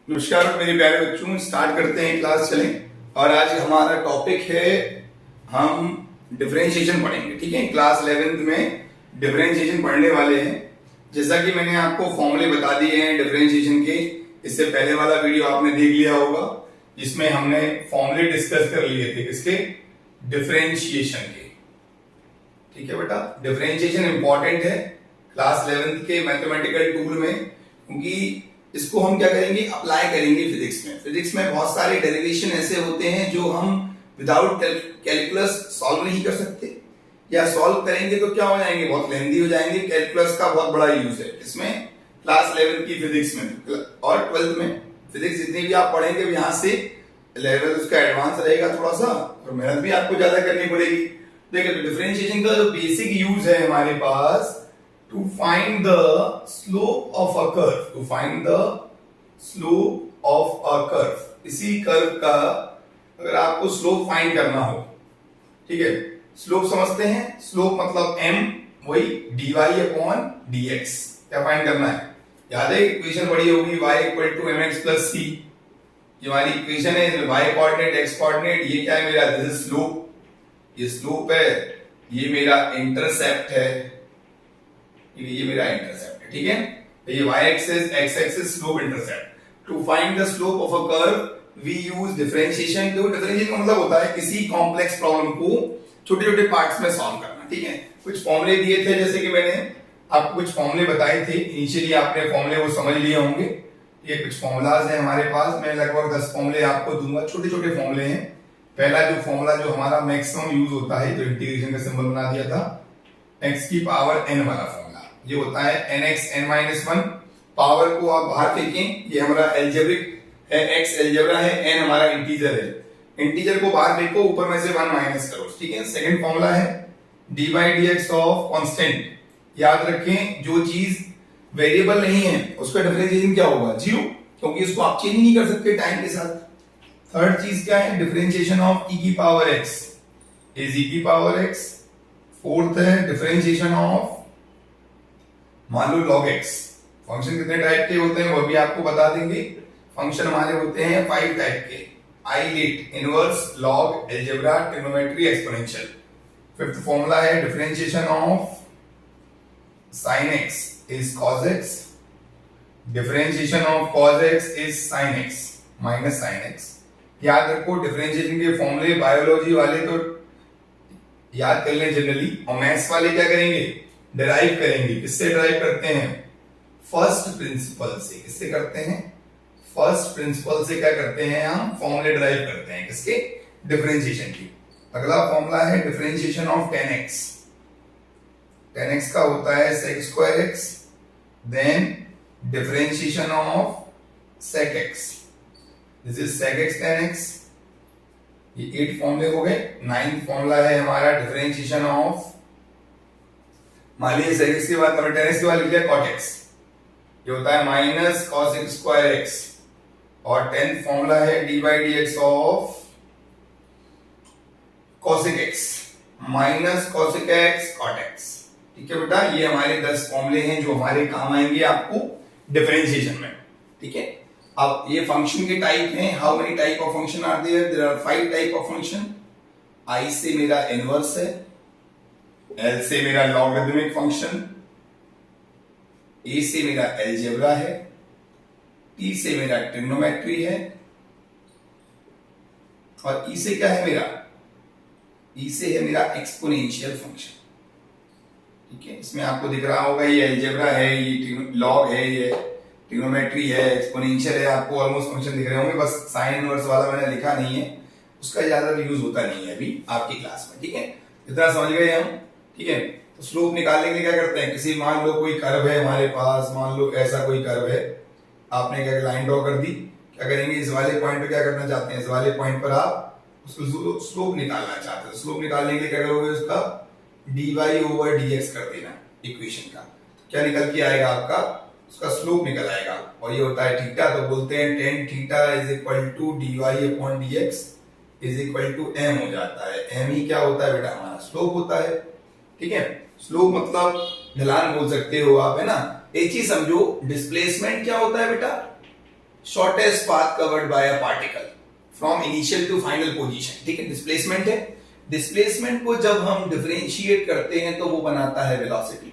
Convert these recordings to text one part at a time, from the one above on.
नमस्कार मेरे प्यारे बच्चों, स्टार्ट करते हैं, क्लास चलें। और आज हमारा टॉपिक है, हम डिफरेंशिएशन पढ़ेंगे। ठीक है, क्लास 11th में डिफरेंशिएशन पढ़ने वाले हैं। जैसा कि मैंने आपको फॉर्मूले बता दिए हैं डिफरेंशिएशन के, इससे पहले वाला वीडियो आपने देख लिया होगा जिसमें हमने फॉर्मूले डिस्कस कर लिए थे किसके, डिफरेंशिएशन के। ठीक है बेटा, डिफरेंशिएशन इंपॉर्टेंट है क्लास 11th के मैथमेटिकल टूल में, क्योंकि इसको हम क्या करेंगे, अप्लाई करेंगे फिजिक्स में। फिजिक्स में बहुत सारे डेरिवेशन ऐसे होते हैं जो हम विदाउट कैलकुलस सॉल्व नहीं कर सकते, या सॉल्व करेंगे तो क्या हो जाएंगे, बहुत लेंथी हो जाएंगे। कैलकुलस का बहुत बड़ा यूज है इसमें, क्लास 11 की फिजिक्स में और 12th में। फिजिक्स जितनी भी आप पढ़ेंगे यहाँ से लेवल उसका एडवांस रहेगा थोड़ा सा, और मेहनत भी आपको ज्यादा करनी पड़ेगी। देखिए, डिफरेंशिएशन का जो बेसिक यूज है हमारे पास, to find the slope of a curve, to find the slope of a curve। इसी कर्व का अगर आपको स्लोप फाइंड करना हो, ठीक है, स्लोप समझते हैं, स्लोप मतलब m, वही dy अपॉन dx। क्या फाइंड करना है, याद है इक्वेशन बड़ी होगी y equal to mx plus c। ये हमारी इक्वेशन है, y कोऑर्डिनेट x कोऑर्डिनेट, ये क्या है मेरा, दिस इज स्लोप, ये स्लोप है, ये मेरा इंटरसेप्ट है, ये मेरा इंटरसेप्ट है। ठीक है, ये y axis x axis slope intercept. To find the slope of a curve we use differentiation. तो डिफरेंशिएशन का मतलब होता है किसी कॉम्प्लेक्स प्रॉब्लम को छोटे छोटे पार्ट्स में सॉल्व करना। ठीक है, कुछ फॉर्मूले दिए थे, जैसे कि मैंने आपको कुछ फॉर्मूले बताए थे इनिशियली, आपने फॉर्मूले वो समझ लिए होंगे। ये कुछ फॉर्मूलाज हैं हमारे पास, मैं लगभग 10 फॉर्मूले आपको दूंगा, छोटे छोटे फॉर्मूले हैं। पहला जो फॉर्मूला जो हमारा मैक्सिमम यूज होता है, जो इंटीग्रेशन का सिंबल बना दिया था, x की पावर n वाला फॉर्मूला, ये होता है nx n-1। पावर को आप बाहर फेंकें, ये हमारा एल्जेब्रिक है, x एल्जेब्रा है, n हमारा इंटीजर है। इंटीजर को बाहर फेंको, ऊपर में से 1 माइनस करो। ठीक है, सेकंड फॉर्मूला है dy dx ऑफ कांस्टेंट। याद रखें, जो चीज वेरिएबल नहीं है उसका डिफरेंशिएशन क्या होगा, 0, क्योंकि इसको आप चेंज नहीं कर सकते टाइम के साथ। थर्ड चीज क्या है, डिफरेंशिएशन ऑफ e की पावर x इज e की पावर x। फोर्थ है डिफरेंशिएशन ऑफ, मान लो log x। फंक्शन कितने टाइप के होते हैं वो भी आपको बता देंगे। फंक्शन हमारे होते हैं 5 टाइप के, आइलेट, inverse, log, algebra, trigonometry, exponential. Fifth formula है differentiation of sin x is cos x, differentiation of cos x is sin x minus sin x। याद रखो, डिफरेंशिएशन के फॉर्मूले बायोलॉजी वाले तो याद कर लें जनरली, और मैथ्स वाले क्या करेंगे, डिराइव करेंगे। किससे डिराइव करते हैं, फर्स्ट प्रिंसिपल से। किससे करते हैं, फर्स्ट प्रिंसिपल से क्या करते हैं, हम फॉर्मूले डिराइव करते हैं किसके, डिफरेंशिएशन की। अगला फॉर्मूला है डिफरेंशिएशन ऑफ 10x। 10x का होता है sec square x, then differentiation of sec x, this is sec x 10x। ये 8 फॉर्मूले हो गए। 9th फॉर्मूला है हमारा डिफरेंशिएशन ऑफ, मान लीजिए sec x के बाद हमने 10x के बाद लिख लिया cot x, ये होता है minus cos x square x। और 10th फॉर्मूला है dy dx of cosec x minus cosec x cot x। ठीक है बेटा, ये हमारे 10 फॉर्मूले हैं जो हमारे काम आएंगे आपको डिफरेंशिएशन में। ठीक है, अब ये फंक्शन के टाइप हैं। How many type of function are there, there are 5 type of function. I से मेरा इनवर्स है, L से मेरा लॉगरिथमिक फंक्शन, A से मेरा अलजेब्रा है, T से मेरा ट्रिग्नोमेट्री है, और E से क्या है मेरा, E से है मेरा एक्सपोनेंशियल फंक्शन। ठीक है, इसमें आपको दिख रहा होगा ये अलजेब्रा है, ये लॉग है, ये ट्रिग्नोमेट्री है, एक्सपोनेंशियल है, आपको ऑलमोस्ट फंक्शन दिख रहे होंगे। बस साइन इनवर्स वाला मैंने लिखा नहीं है, उसका ज्यादा यूज होता नहीं है अभी आपकी क्लास में। ठीक है, इतना समझ गए हम। ठीक है, तो स्लोप निकालने के लिए क्या करते हैं, किसी मान लो कोई कर्व है हमारे पास, मान लो ऐसा कोई कर्व है, आपने क्या लाइन ड्रॉ कर दी, क्या करेंगे, इस वाले पॉइंट पे क्या करना चाहते हैं, इस वाले पॉइंट पर आप उसको स्लोप निकालना चाहते हैं। स्लोप निकालने के लिए क्या करोगे, उसका dy ओवर dx कर देना इक्वेशन का, क्या निकल के आएगा आपका, उसका स्लोप निकल आएगा, और ये होता है थीटा। तो बोलते हैं tan theta is equal to dy upon dx is equal to m हो जाता है। m ही क्या होता है बेटा, हमारा स्लोप होता है। ठीक है, स्लोप मतलब ढलान बोल सकते हो आप, है ना। एक चीज समझो, डिस्प्लेसमेंट क्या होता है बेटा, shortest path covered by a particle from initial to final position, ठीक है, डिस्प्लेसमेंट है। डिस्प्लेसमेंट को जब हम डिफरेंशिएट करते हैं तो वो बनाता है वेलोसिटी।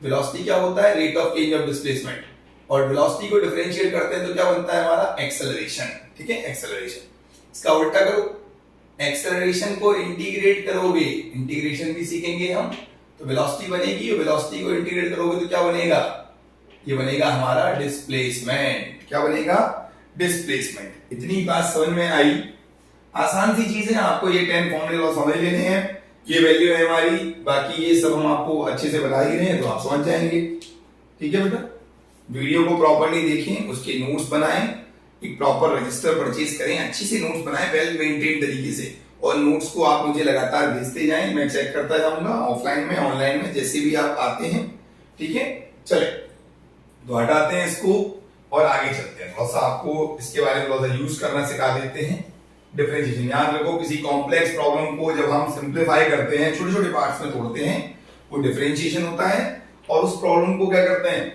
वेलोसिटी क्या होता है? Rate of change of displacement. और वेलोसिटी को डिफरेंशिएट करते हैं तो क्या बनता है हमारा? एक्सेलरेशन, ठीक है, एक्सेलरेशन। इसका उल्टा करो, एक्सेलरेशन को इंटीग्रेट करोगे, इंटीग्रेशन भी सीखेंगे हम, तो वेलोसिटी बनेगी। और वेलोसिटी को इंटीग्रेट करोगे तो क्या बनेगा? ये बनेगा हमारा डिस्प्लेसमेंट। क्या बनेगा? डिस्प्लेसमेंट। इतनी बात समझ में आई? आसान सी चीज है, आपको ये 10 फॉर्मूले समझ लेने हैं, ये वैल्यू है हमारी, बाकी ये सब हम आपको अच्छे से बता ही रहे हैं तो आप समझ जाएंगे, ठीक है बेटा। वीडियो को प्रॉपर्ली देखें, उसके नोट्स बनाएं, एक प्रॉपर रजिस्टर परचेज करें, अच्छी सी नोट्स बनाएं वेल मेंटेन तरीके से, और नोट्स को आप मुझे लगातार भेजते जाएं, मैं चेक करता जाऊंगा ऑफलाइन में ऑनलाइन में जैसे भी आप आते हैं, ठीक है। चले तो हटाते हैं इसको और आगे चलते हैं, थोड़ा सा आपको इसके बारे में थोड़ा सा यूज करना सिखा देते हैं। डिफरेंशिएशन, याद रखो किसी कॉम्प्लेक्स प्रॉब्लम को जब हम सिंप्लीफाई करते हैं, छोटे छोटे पार्ट्स में तोड़ते हैं, वो डिफरेंशिएशन होता है। और उस प्रॉब्लम को क्या करते हैं,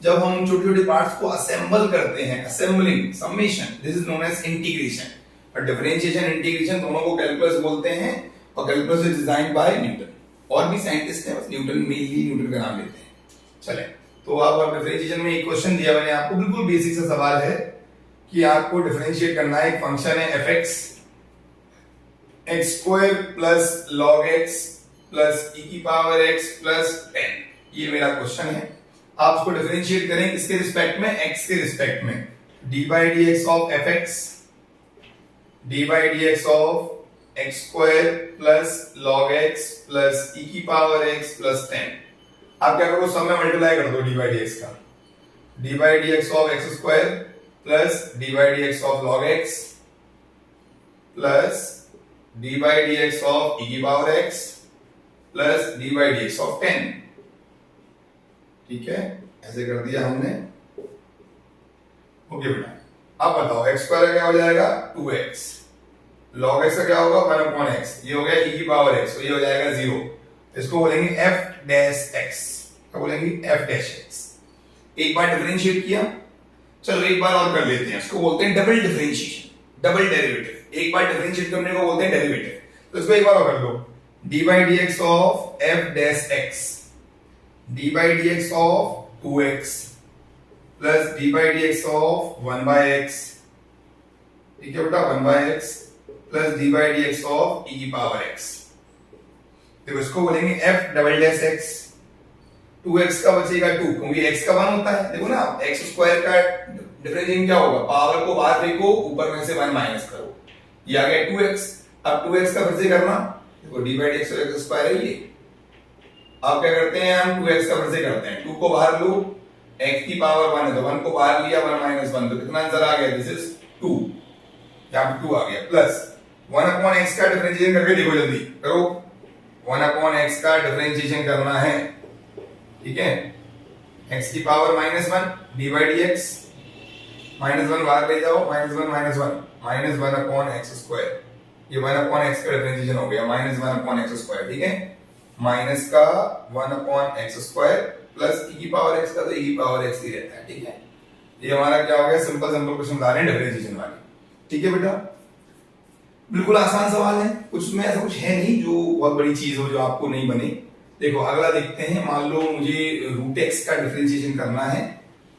जब हम छोटे छोटे पार्ट्स को असेंबल करते हैं, assembling, summation, this is known as integration. और डिफरेंशिएशन इंटीग्रेशन दोनों को कैलकुलस बोलते हैं, और calculus is designed by Newton. और भी साइंटिस्ट हैं, बस न्यूटन मेनली न्यूटन का नाम लेते हैं। चले तो अब डिफरेंशिएशन में एक क्वेश्चन दिया मैंने आपको, बिल्कुल बेसिक सा सवाल है कि आपको डिफरेंशिएट करना है। एक फंक्शन है f x, x square plus log x plus e की पावर एक्स प्लस 10, ये मेरा क्वेश्चन है। आप उसको डिफरेंशिएट करें किसके रिस्पेक्ट में? एक्स के रिस्पेक्ट में। D by d x of f x, d by d x of x square plus log x plus e की पावर एक्स प्लस 10। आप क्या करो, सब में मल्टीप्लाई कर दो डी बाई डी एक्स का। D by d x of x square plus d by d x of log x plus d by d x of e की power x plus d by d x of 10, ठीक है, ऐसे कर दिया हमने। Okay बेटा, अब बताओ एक्स स्क्वायर क्या हो जाएगा? 2x, लॉग एक्स का क्या होगा? 1/x, ये हो गया e की पावर x, तो ये हो जाएगा 0। इसको बोलेंगे f डैश x, क्या बोलेंगे? f dash x। एक बार डिफरेंशिएट किया, चलो एक बार और कर लेते हैं, इसको बोलते हैं डबल डिफरेंशिएशन, डबल डेरिवेटिव। एक बार डिफरेंशिएट करने को बोलते हैं डेरिवेटिव, तो इसको एक बार और कर लो। d by d x of f dash x, d by d x of 2x plus d by d x of 1/x, ठीक है बेटा, 1/x plus d by d x of e की पावर x। देखो इसको बोलेंगे f double dash x। 2x का बचेगा 2, क्योंकि x का 1 होता है। देखो ना, x स्क्वायर का डिफरेंशिएशन क्या होगा? पावर को बाहर फेंको, ऊपर में से 1 माइनस करो, ये आ गया 2x। अब 2x का फिर से करना, देखो d by d x x square है ये। अब क्या करते हैं हम? 2x का फिर से करते हैं, 2 को बाहर लो, x की पावर 1 है तो 1 को बाहर लिया, 1 माइनस 1, तो कितना आंसर आ गया? दिस इज 2, यहां पे 2 आ गया, प्लस 1/x का डिफरेंशिएशन करके देखो, जल्दी करो। 1/x का डिफरेंशिएशन करना है, ठीक है, x की power -1 d by d x, -1 बाहर ले जाओ, -1 -1 1/x स्क्वायर, ये 1/x का डिफरेंशिएशन हो गया, -1/x स्क्वायर, ठीक है, माइनस का 1/x स्क्वायर प्लस e की पावर x का, तो e की पावर x ही रहता है, ठीक है। ये हमारा क्या हो गया? सिंपल क्वेश्चन बता रहे हैं डिफरेंशिएशन वाले, ठीक है बेटा। बिल्कुल आसान सवाल है, कुछ में ऐसा कुछ है नहीं जो बहुत बड़ी चीज हो जो आपको नहीं बने। देखो अगला देखते हैं, मान लो मुझे रूट एक्स का डिफरेंशिएशन करना है।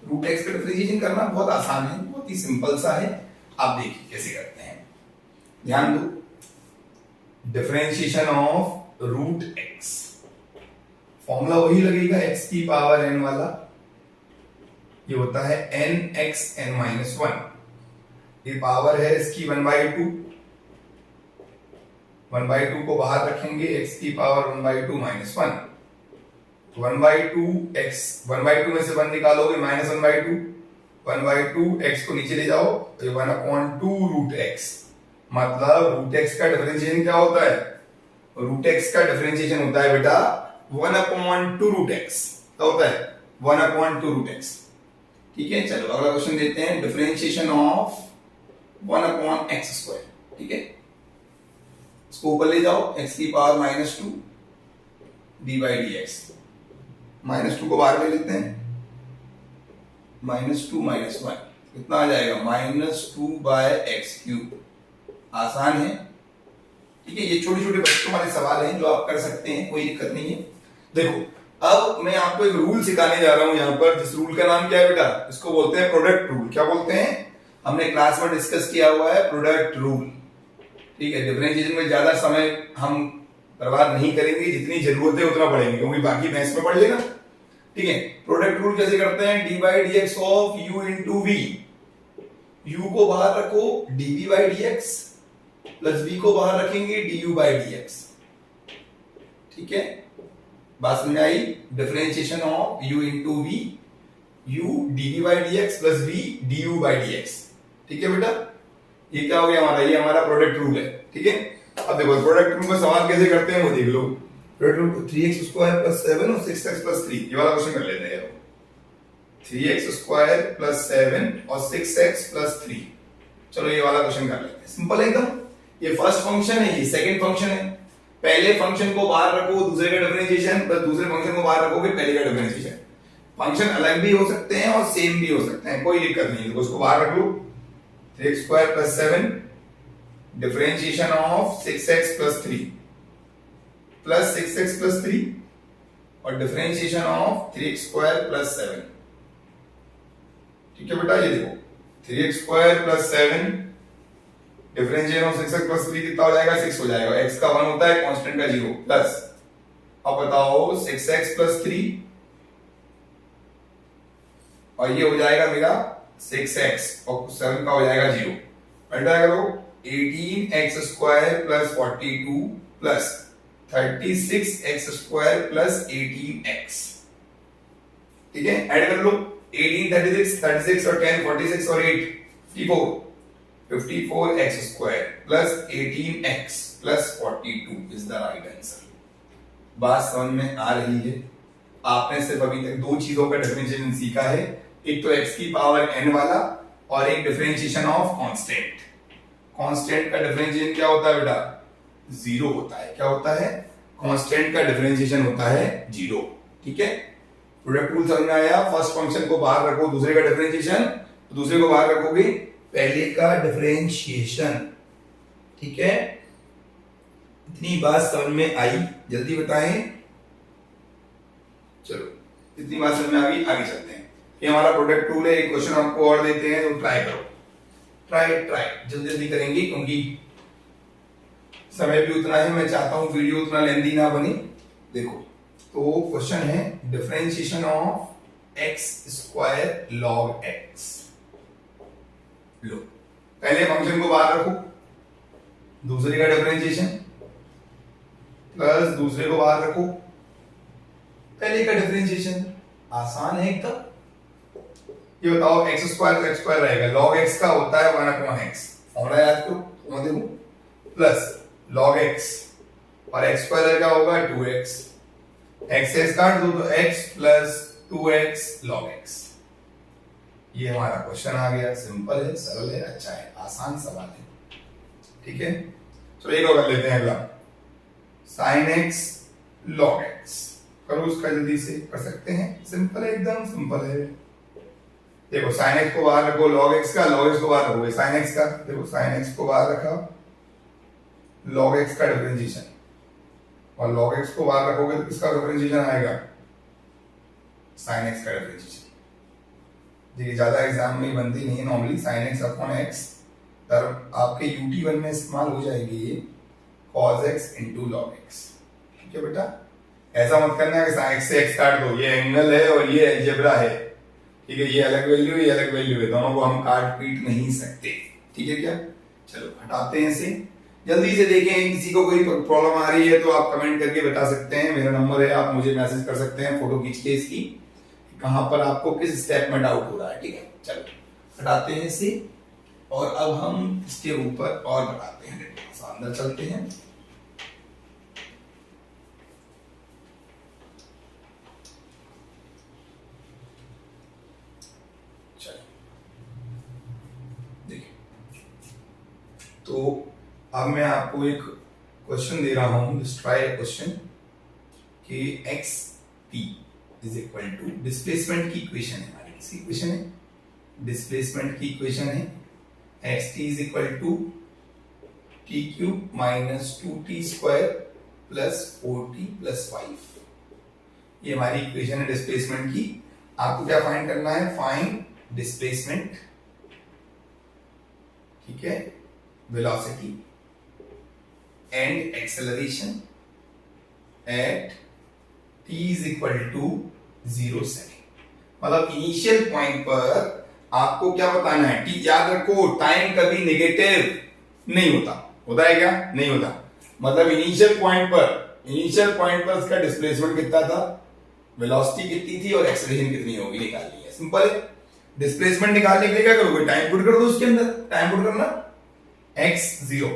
रूट एक्स का डिफरेंशिएशन करना बहुत आसान है, बहुत ही सिंपल सा है, आप देखिए कैसे करते हैं, ध्यान दो। Differentiation of root x, formula वही लगेगा x की पावर n वाला, ये होता है nxn-1, ये पावर है इसकी 1/2, 1/2 को बाहर रखेंगे, x की पावर 1/2 -1, 1/2x, 1/2 में से 1 निकालोगे -1/2, 1/2 x को नीचे ले जाओ तो ये 1/2 रूट x, मतलब रूट x का डिफरेंशिएशन क्या होता है? रूट x का डिफरेंशिएशन होता है बेटा 1/2 रूट x, क्या होता है? 1/2 रूट x, ठीक है। चलो अगला क्वेश्चन देते हैं, डिफरेंशिएशन ऑफ 1/x स्क्वायर, ठीक है, इसको ऊपर ले जाओ, x की power -2 d by d x, -2 को बाहर ले लेते हैं, -2 -1, कितना आ जाएगा -2/x³। आसान है, ठीक है। ये छोटे छोटे बच्चों वाले सवाल हैं जो आप कर सकते हैं, कोई दिक्कत नहीं है। देखो अब मैं आपको एक रूल सिखाने जा रहा हूं यहाँ पर, जिस रूल का नाम क्या है बेटा, इसको बोलते हैं प्रोडक्ट रूल। क्या बोलते हैं, हमने क्लास में डिस्कस किया हुआ है प्रोडक्ट रूल, ठीक है। डिफरेंशिएशन में ज्यादा समय हम बर्बाद नहीं करेंगे, जितनी जरूरत है उतना पढ़ेंगे, क्योंकि बाकी मैथ्स में पढ़ लेना, ठीक है। प्रोडक्ट रूल कैसे करते हैं, d/dx of u into v, u को बाहर रखो dv/dx प्लस v को बाहर रखेंगे du/dx, ठीक है। बात समझ में आई, differentiation of u into v, u dv/dx plus v du/dx, ठीक है बेटा। ये क्या हो गया हमारा, ये हमारा प्रोडक्ट रूल है, ठीक है। अब देखो प्रोडक्ट रूल का सवाल कैसे करते हैं वो देख लो। प्रोडक्ट रूल 3x² + 7 और 6x + 3, ये वाला क्वेश्चन कर लेते हैं। 3x² + 7 और 6x + 3, चलो ये वाला क्वेश्चन कर लेते हैं, सिंपल है एकदम। ये फर्स्ट फंक्शन है, ये सेकंड फंक्शन है। पहले फंक्शन को बाहर रखो, दूसरे का डिफरेंशिएशन, प्लस दूसरे फंक्शन को बाहर रखोगे, पहले का डिफरेंशिएशन। फंक्शन अलग भी हो सकते हैं और सेम भी हो सकते हैं, कोई दिक्कत नहीं है। तो उसको बाहर रख लो, 3x² + 7 differentiation of 6x + 3 plus 6x + 3 और डिफरेंशिएशन ऑफ 3x² + 7, ठीक है बेटा। ये देखो 3x² + 7 डिफरेंशिएशन ऑफ 6x + 3 कितना हो जाएगा, 6 हो जाएगा। x का 1 होता है, कांस्टेंट का 0 प्लस, अब बताओ 6x + 3 और ये हो जाएगा मेरा 6x और 7 का हो जाएगा 0, मल्टीप्लाई करो 18x² + 42 प्लस 36x² + 18x, ठीक है। ऐड कर लो 18 36 और 10 46 और 8 54x² + 18x + 42 is the right answer. बात समझ में आ रही है। आपने सिर्फ अभी तक दो चीजों का डिफरेंशिएशन सीखा है, एक तो x की पावर n वाला और एक डिफरेंशिएशन ऑफ कांस्टेंट। कांस्टेंट का डिफरेंशिएशन क्या होता है बेटा, 0 होता है। क्या होता है, कांस्टेंट का डिफरेंशिएशन होता है 0, ठीक है। प्रोडक्ट रूल समझ में आया। फर्स्ट फंक्शन को बाहर रखो, दूसरे का डिफरेंशिएशन, दूसरे को बाहर रखोगे, पहले का डिफरेंशिएशन, ठीक है। इतनी बात समझ में आई, जल्दी बताएं। चलो इतनी बात समझ में आ गई, आगे चलते हैं। ये हमारा प्रोडक्ट रूल है। एक क्वेश्चन आपको और देते हैं, तो ट्राई करो, ट्राई जल्दी जल्दी करेंगे, क्योंकि समय भी उतना है। मैं चाहता हूं वीडियो उतना लेंदी ना बने। देखो तो क्वेश्चन है differentiation of x² log x। लो पहले फंक्शन को बाहर रखो, दूसरे का डिफरेंशिएशन प्लस दूसरे को बाहर रखो, पहले का डिफरेंशिएशन। आसान है एकदम। ये बताओ x² तो x² रहेगा, log x का होता है 1/x, फॉर्मूला याद करो, देखो प्लस log x और x² का होगा 2x, x से काट दो तो x + 2x log x। ये हमारा क्वेश्चन आ गया, सिंपल है, सरल है, अच्छा है, आसान सवाल है, ठीक है। चलो एक और कर लेते हैं अगला, sin x log x। करो उसका जल्दी से, कर सकते हैं, सिंपल है, एकदम सिंपल है। देखो sin x को बाहर रखो, log x का, log x को बाहर रखोगे sin x का। देखो sin x को बाहर रखा, log x का डिफरेंशिएशन, और log x को बाहर रखोगे तो किसका डिफरेंशिएशन आएगा, sin x का डिफरेंशिएशन। देखिए ज्यादा एग्जाम में बनती नहीं है normally, sin x upon x, तर आपके UT1 में इस्तेमाल हो जाएगी ये cos x into log x, ठीक है बेटा। ऐसा मत करना कि sin x से x काट दो, ये एंगल है और ये अलजेब्रा है, ठीक है। ये अलग वैल्यू है, ये अलग वैल्यू है, दोनों को हम काट पीट नहीं सकते, ठीक है क्या। चलो हटाते हैं इसे, जल्दी से देखें। किसी को कोई प्रॉब्लम आ रही है तो आप कमेंट करके बता सकते हैं, मेरा नंबर है, आप मुझे मैसेज कर सकते हैं फोटो खींच के इसकी, कहां पर आपको किस स्टेप में डाउट हो रहा है, ठीक है। चलो हटाते हैं इसे, और अब हम इसके ऊपर और बताते हैं, अंदर चलते हैं। तो अब मैं आपको एक क्वेश्चन दे रहा हूं, लेट्स ट्राई अ क्वेश्चन कि x p is equal to displacement की इक्वेशन है हमारी, किसी इक्वेशन है डिस्प्लेसमेंट की इक्वेशन है x t is equal to t cube minus 2t square plus 4t plus 5। ये हमारी इक्वेशन है डिस्प्लेसमेंट की। आपको क्या फाइंड करना है? फाइंड डिस्प्लेसमेंट, ठीक है, velocity and acceleration at t is equal to 0 second. मतलब इनिशियल पॉइंट पर आपको क्या बताना है? t, याद रखो टाइम कभी नेगेटिव नहीं होता। होता है क्या? नहीं होता। मतलब इनिशियल पॉइंट पर इसका डिस्प्लेसमेंट कितना था, वेलोसिटी कितनी थी और एक्सेलरेशन कितनी होगी निकालनी है। सिंपल है। डिस्प्लेसमेंट निकालने के लिए क्या करोगे? टाइम पुट कर दो उसके अंदर। टाइम पुट करना x 0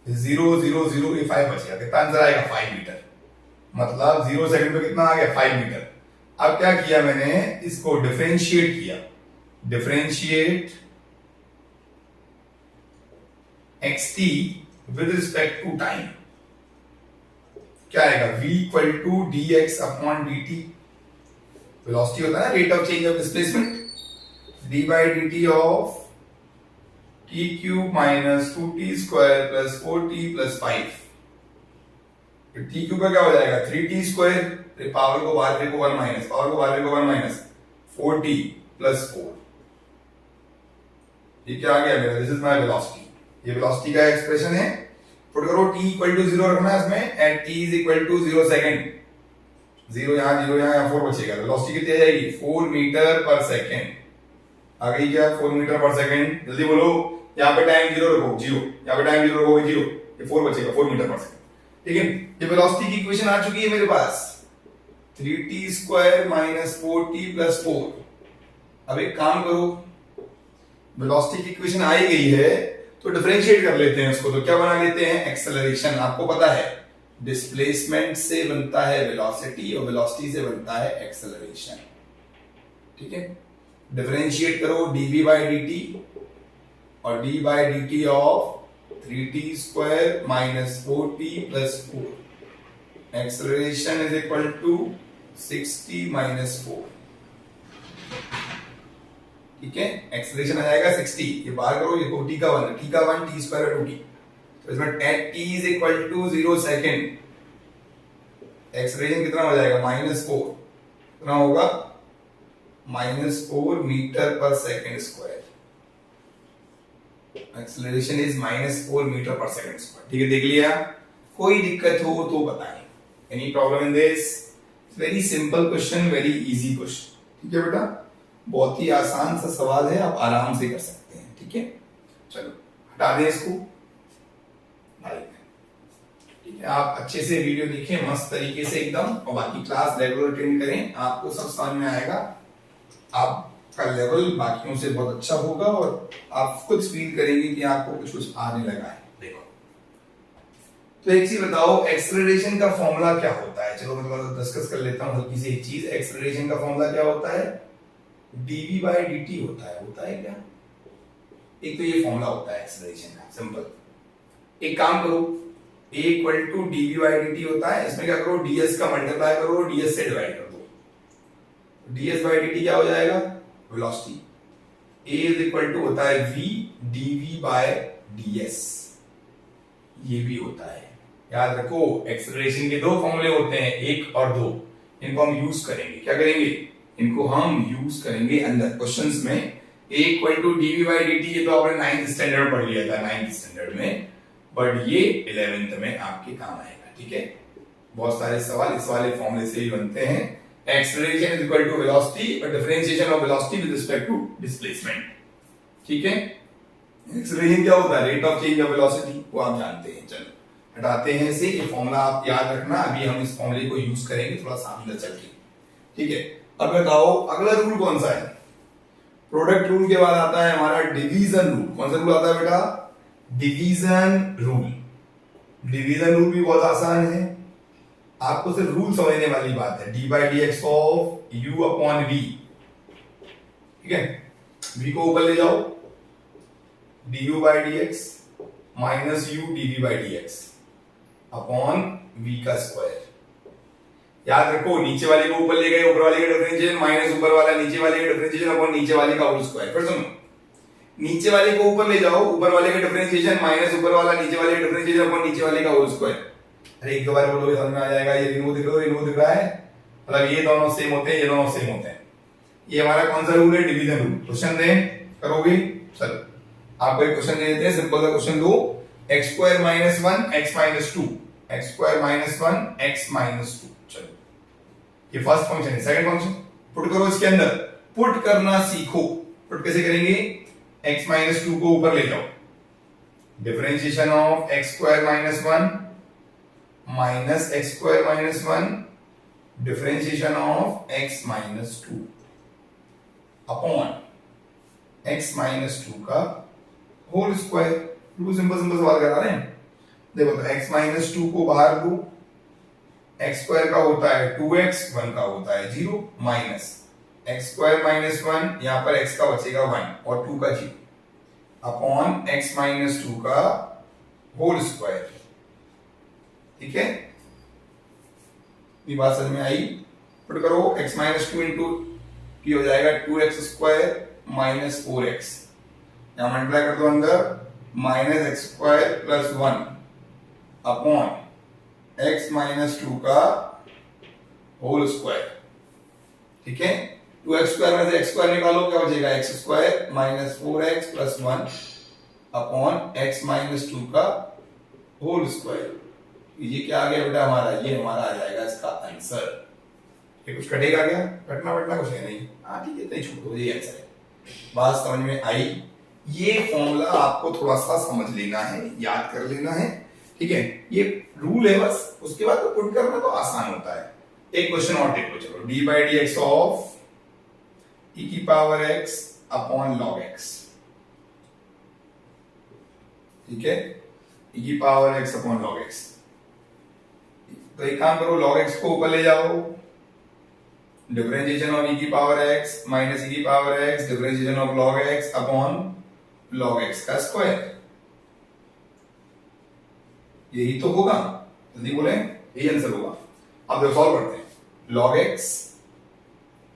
0 0 0 ये 5 बच गया। कितना आंसर आएगा? 5 मीटर। मतलब 0 सेकंड पे कितना आ गया? 5 मीटर। अब क्या किया मैंने? इसको डिफरेंशिएट किया। Differentiate xt with respect to time. क्या आएगा? v equal to dx upon dt। Velocity होता है ना, rate of change of displacement, d by dt of t cube minus 2t square plus 4t plus 5। t cube का क्या हो जाएगा? 3t square, power को बाहर फेंको 1 माइनस, पावर को बाहर फेंको 1 माइनस 4t प्लस 4। ये क्या आ गया मेरा? This is my velocity. ये वेलोसिटी का एक्सप्रेशन है। पुट करो t इक्वल टू 0 रखना है इसमें, at t is equal to 0 second. 0 यहां 4 बचेगा। वेलोसिटी कितनी आ जाएगी? 4 मीटर पर सेकंड। आ गई क्या? 4 मीटर पर सेकंड। जल्दी बोलो। यहाँ पे टाइम 0 रखो, 0। यहाँ पे टाइम 0 रखोगे, 0। ये 4 बचेगा, 4 मीटर पर सेकंड। ठीक है, ये वेलोसिटी की इक्वेशन आ चुकी है मेरे पास, 3t square minus 4t plus 4। अब एक काम करो, वेलोसिटी की इक्वेशन आ ही गई है तो डिफरेंशिएट कर लेते हैं उसको। तो क्या बना लेते हैं? एक्सेलरेशन। आपको पता है डिस्प्लेसमेंट से बनता है वेलोसिटी और वेलोसिटी से बनता है एक्सेलरेशन। ठीक है, डिफरेंशिएट करो dv बाई dt और d by dt of 3t square minus 4t plus 4। Acceleration is equal to 6t minus 4। ठीक है, एक्सेलरेशन आ जाएगा 60। ये बाहर करो, ये t का 1, t का 1 t स्क्वायर 2t। तो इसमें t is equal to 0 second. Acceleration कितना हो जाएगा? -4। कितना होगा? -4 metre per second square. Acceleration is -4 metre per second square. ठीक है, देख लिया। कोई दिक्कत हो तो बताएं। Any problem in this? Very simple question, very easy question. ठीक है बेटा, बहुत ही आसान सा सवाल है, आप आराम से कर सकते हैं। ठीक है, चलो हटा दें इसको। ठीक है, आप अच्छे से वीडियो देखें मस्त तरीके से एकदम, और बाकी क्लास रेगुलर अटेंड करें, आपको सब समझ में आएगा। आपका लेवल बाकियों से बहुत अच्छा होगा और आप खुद फील करेंगे कि आपको कुछ कुछ आने लगा है। देखो, तो एक चीज बताओ, एक्सेलरेशन का फॉर्मूला क्या होता है? चलो मैं डिस्कस कर लेता हूं हल्की सी एक चीज। एक्सेलरेशन का फॉर्मूला क्या होता है? dv बाई dt होता है। होता है क्या? एक तो ये फॉर्मूला होता है एक्सेलरेशन का, सिंपल। एक काम करो, a equal to dv by dt होता है। इसमें क्या करो? ds का मल्टीप्लाई करो, ds से डिवाइड कर दो। ds बाई dt क्या हो जाएगा? Velocity. a is equal to होता है v dv बाय ds। ये भी होता है, याद रखो। एक्सेलरेशन के दो फॉर्मूले होते हैं, 1 और 2। इनको हम यूज करेंगे। क्या करेंगे? इनको हम यूज करेंगे अंदर क्वेश्चंस में। a equal to dv by dt, ये तो आपने 9th स्टैंडर्ड में पढ़ लिया था, 9th स्टैंडर्ड में, बट ये 11th में आपके काम आएगा। ठीक है, बहुत सारे सवाल इस वाले फॉर्मूले से ही बनते हैं। Acceleration is equal to velocity और differentiation of velocity with respect to displacement. ठीक है, एक्सेलरेशन क्या होता है? Rate of change of velocity, वो आप जानते हैं। चलो हटाते हैं इसे। ये फॉर्मूला आप याद रखना, अभी हम इस फॉर्मूले को यूज करेंगे थोड़ा सा अंदर चल के। ठीक है, अब बताओ अगला रूल कौन सा है? प्रोडक्ट रूल के बाद आता है हमारा डिवीजन रूल। कौन सा रूल आता है बेटा? Division rule. डिवीजन रूल भी बहुत आसान है, आपको सिर्फ रूल समझने वाली बात है। D by d x of u upon v. ठीक है, v को ऊपर ले जाओ, du by d x minus u dv by d x upon v का स्क्वायर। याद रखो, नीचे वाले को ऊपर ले गए, ऊपर वाले का डिफरेंशिएशन माइनस ऊपर वाला नीचे वाले का डिफरेंशिएशन अपॉन नीचे वाले का होल स्क्वायर। फिर सुनो, नीचे वाले को ऊपर ले जाओ, ऊपर वाले का डिफरेंशिएशन माइनस ऊपर वाला नीचे वाले का डिफरेंशिएशन अपॉन नीचे वाले का होल स्क्वायर। अरे एक दो बार बोलोगे समझ में आ जाएगा। ये रिमूव दिख रहा है, मतलब ये दोनों सेम होते हैं, ये दोनों सेम होते हैं। ये हमारा कौन सा रूल है? Division rule. क्वेश्चन दें, करोगे? चलो आपको एक क्वेश्चन दे देते हैं, सिंपल सा क्वेश्चन दो। x square minus 1 x minus 2, x square minus 1 x minus 2। चलो ये फर्स्ट फंक्शन है। सेकंड फंक्शन पुट करो इसके अंदर, पुट करना सीखो। पुट कैसे करेंगे? x माइनस 2 को ऊपर ले जाओ, differentiation of x square minus 1 minus x square minus 1 differentiation of x minus 2 upon x minus 2 का होल स्क्वायर। बिल्कुल सिंपल सिंपल सवाल करा रहे हैं। देखो तो x माइनस 2 को बाहर दो, x स्क्वायर का होता है 2x, 1 का होता है 0, माइनस x स्क्वायर माइनस 1, यहां पर x का बचेगा 1 और 2 का 0 अपॉन x माइनस 2 का होल स्क्वायर। ठीक है, ये बात समझ में आई? पुट करो, x माइनस 2 इंटू की हो जाएगा 2x स्क्वायर माइनस 4x, यहां मल्टीप्लाई कर दो अंदर, minus x square plus 1 upon x minus 2 का होल स्क्वायर। ठीक है, 2x स्क्वायर में से x स्क्वायर निकालो, क्या बचेगा? x square minus 4x plus 1 upon x minus 2 का होल स्क्वायर। ये क्या आ गया बेटा हमारा? ये हमारा आ जाएगा इसका आंसर। ये कुछ कटेगा क्या? कटना कुछ है नहीं। हाँ ठीक है, इतना ही छोड़ दो, ये आंसर है। बात समझ में आई? ये फॉर्मूला आपको थोड़ा सा समझ लेना है, याद कर लेना है। ठीक है, ये रूल है बस, उसके बाद तो पुट करना तो आसान होता है। एक क्वेश्चन और देख लो, चलो। D by d x of e की power x upon log x. ठीक है, ई की power x upon log x. तो एक काम करो, log x को ऊपर ले जाओ, डिफरेंशिएशन ऑफ e की पावर x माइनस e की power x differentiation of log x upon log x का स्क्वायर। यही तो होगा, जल्दी बोले, यही आंसर होगा। अब देखो सॉल्व करते हैं। log x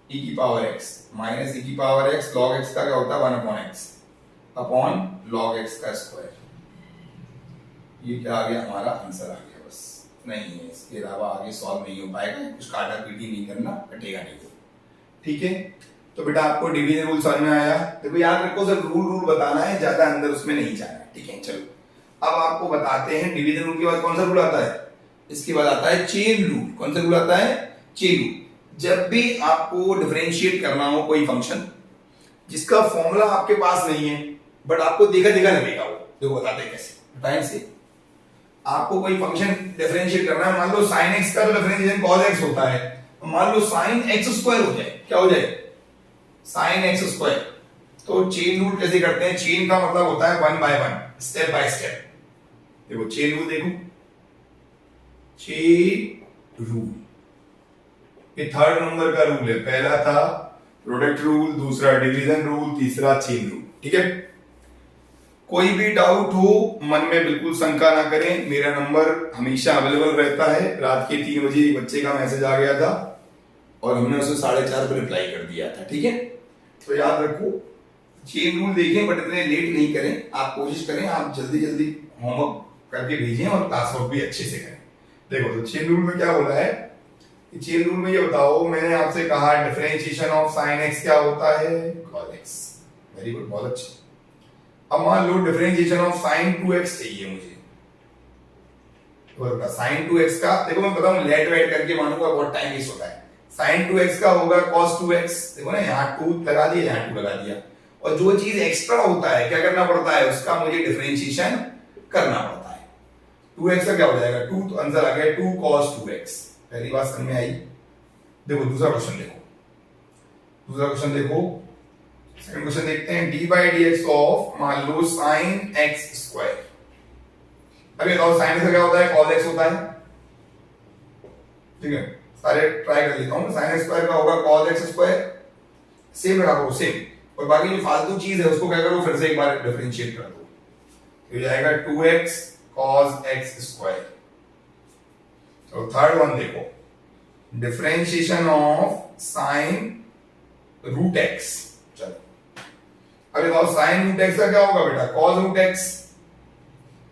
e की पावर x माइनस e की पावर x log x का क्या होता है? 1 upon x upon log x का स्क्वायर। ये क्या आ गया? हमारा आंसर आ गया। नहीं है, इसके अलावा आगे सॉल्व नहीं हो पाएगा, कुछ काटा पीटी नहीं करना, कटेगा नहीं तो। ठीक है, तो बेटा आपको डिवीजन रूल समझ में आया? देखो याद रखो, सिर्फ रूल बताना है, ज्यादा अंदर उसमें नहीं जाना है। ठीक है, चलो अब आपको बताते हैं डिवीजन रूल के बाद कौन सा रूल आता है? इसके बाद आता है चेन रूल। कौन सा रूल आता है? Chain rule. जब भी आपको डिफरेंशिएट करना हो कोई फंक्शन जिसका फॉर्मूला आपके पास नहीं है बट आपको देखा लगेगा, वो देखो बताते हैं कैसे। टाइम से आपको कोई फंक्शन डिफरेंशिएट करना है, मान लो sin x का तो डिफरेंशिएशन cos x होता है, मान लो sin x स्क्वायर हो जाए, क्या हो जाए? sin x square. तो चेन रूल कैसे करते हैं? चेन का मतलब होता है 1 बाय 1, स्टेप बाय स्टेप। देखो चेन रूल, देखो चेन रूल, ये थर्ड नंबर का रूल है। पहला था प्रोडक्ट रूल, दूसरा डिवीजन रूल, तीसरा चेन रूल। ठीक है, कोई भी डाउट हो मन में बिल्कुल शंका ना करें, मेरा नंबर हमेशा अवेलेबल रहता है। रात के 3 बजे एक बच्चे का मैसेज आ गया था और हमने उसे 4:30 पर रिप्लाई कर दिया था। ठीक है, तो याद रखो, चेन रूल देखें बट इतने लेट नहीं करें। आप कोशिश करें, आप जल्दी जल्दी होमवर्क करके भेजें और क्लास वर्क भी अच्छे से करें। देखो तो चेन रूल में क्या बोला है? चेन रूल में ये बताओ, मैंने आपसे कहा डिफरेंशिएशन ऑफ sin x क्या होता है? cos x। वेरी गुड, बहुत अच्छा। अब मान लो डिफरेंशिएशन ऑफ sin 2x चाहिए मुझे, तो sin 2x का देखो मैं बताऊं, लेट वेट करके मानूंगा, बहुत टाइम वेस्ट होता है। sin 2x का होगा cos 2x। देखो ना, यहाँ 2 लगा दिया, यहाँ 2 लगा दिया, और जो चीज एक्स्ट्रा होता है क्या करना पड़ता है? उसका मुझे डिफरेंशिएशन करना पड़ता है। 2x का क्या हो जाएगा? 2, तो आंसर आ गया 2 cos 2x। पहली बात समझ में आई? देखो दूसरा क्वेश्चन देखो, सेकंड क्वेश्चन देखते हैं। D by d x of, मान लो साइन एक्स स्क्वायर। अभी बताओ साइन का क्या होता है? कॉस एक्स होता है। ठीक है, सारे ट्राई कर लेता हूं। साइन एक्स स्क्वायर का होगा कॉस एक्स स्क्वायर, सेम रखा करो, सेम। और बाकी जो फालतू चीज है उसको क्या करो, फिर से एक बार डिफरेंशिएट कर दो, तो ये जाएगा 2x cos x स्क्वायर। तो थर्ड वन देखो, differentiation of sine root x. चलो अब बताओ साइन रूट एक्स का क्या होगा बेटा, कॉस रूट एक्स,